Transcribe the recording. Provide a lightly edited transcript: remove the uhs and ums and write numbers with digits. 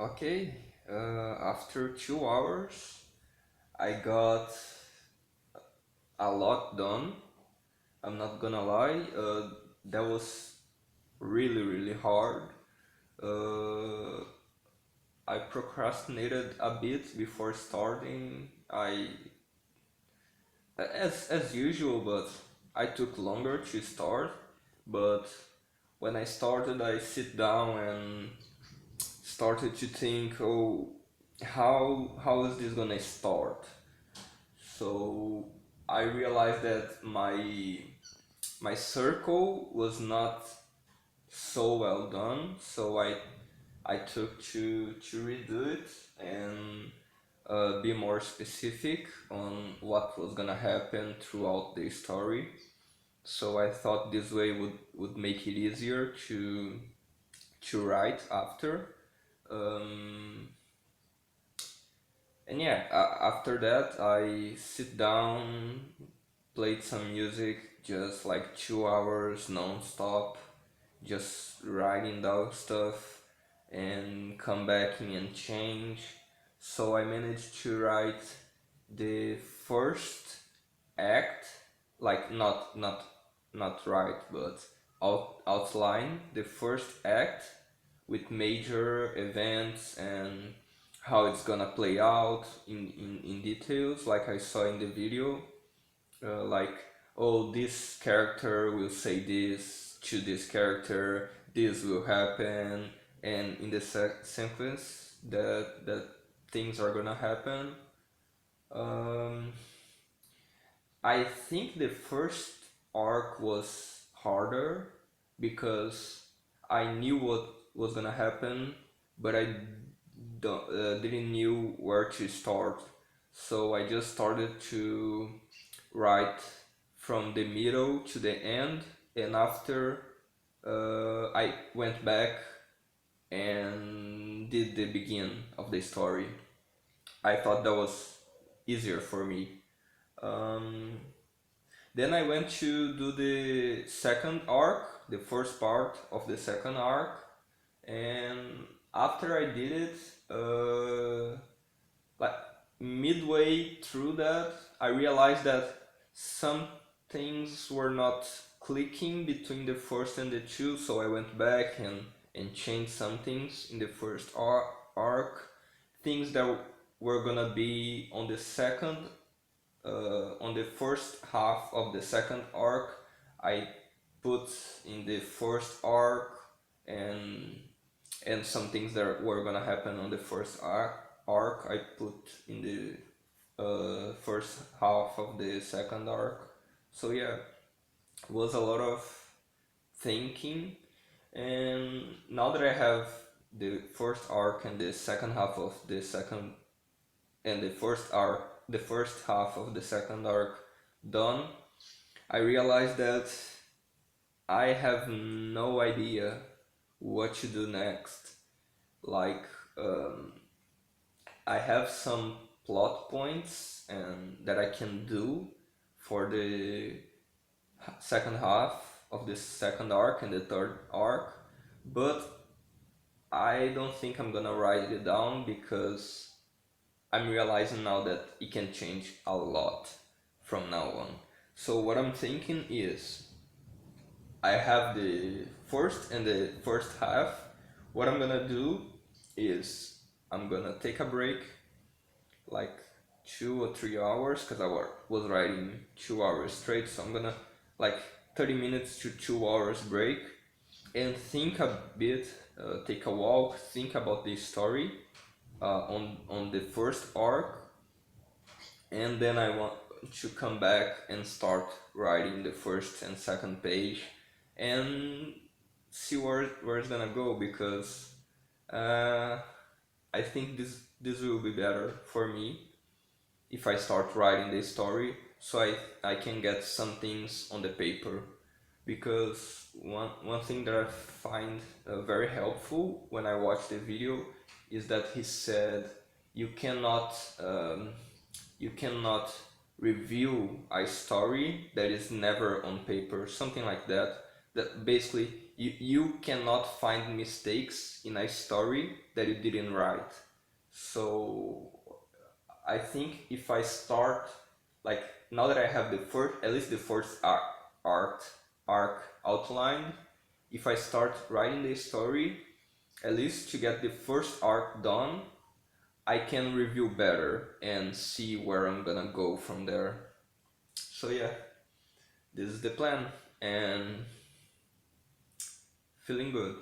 Okay, after 2 hours, I got a lot done. I'm not gonna lie, that was really hard. Uh, I procrastinated a bit before starting. As usual, but I took longer to start. But when I started, I sit down and started to think, oh, how is this gonna start? So I realized that my circle was not so well done, so I took to redo it and be more specific on what was gonna happen throughout the story. So I thought this way would make it easier to write after. Um, and yeah, after that I sit down, played some music, just like 2 hours non-stop, just writing down stuff and come back and change. So I managed to write the first act, like not write, but outline the first act with major events and how it's gonna play out in details, like I saw in the video. Like, oh, this character will say this to this character, this will happen, and in the sequence that things are gonna happen. um, I think the first arc was harder because I knew what was gonna happen, but I didn't knew where to start. So I just started to write from the middle to the end, and after I went back and did the begin of the story. I thought that was easier for me. Um, then I went to do the second arc, the first part of the second arc, and after I did it, like midway through that, I realized that some things were not clicking between the first and the two, so I went back and changed some things in the first arc, things that were gonna be on the second on the first half of the second arc, I put in the first arc, and some things that were gonna happen on the first arc I put in the first half of the second arc. So yeah, it was a lot of thinking, and now that I have the first arc and the second half of the second and the first half of the second arc done, I realized that I have no idea what to do next. Like, um, I have some plot points and that I can do for the second half of the second arc and the third arc, but I don't think I'm gonna write it down because I'm realizing now that it can change a lot from now on. So what I'm thinking is I have the first and the first half. What I'm gonna do is I'm gonna take a break, like 2 or 3 hours, because I was writing 2 hours straight. So I'm gonna, like, 30 minutes to 2 hours break and think a bit, take a walk, think about the story on the first arc, and then I want to come back and start writing the first and second page and see where it's gonna go, because uh, I think this will be better for me if I start writing the story, so I can get some things on the paper. Because one thing that I find very helpful when I watch the video is that he said you cannot um, you cannot review a story that is never on paper, something like that. That basically you cannot find mistakes in a story that you didn't write. So I think if I start, like, now that I have the first, at least the first arc, arc outlined, if I start writing the story, at least to get the first arc done, I can review better and see where I'm gonna go from there. So yeah, this is the plan, and feeling good.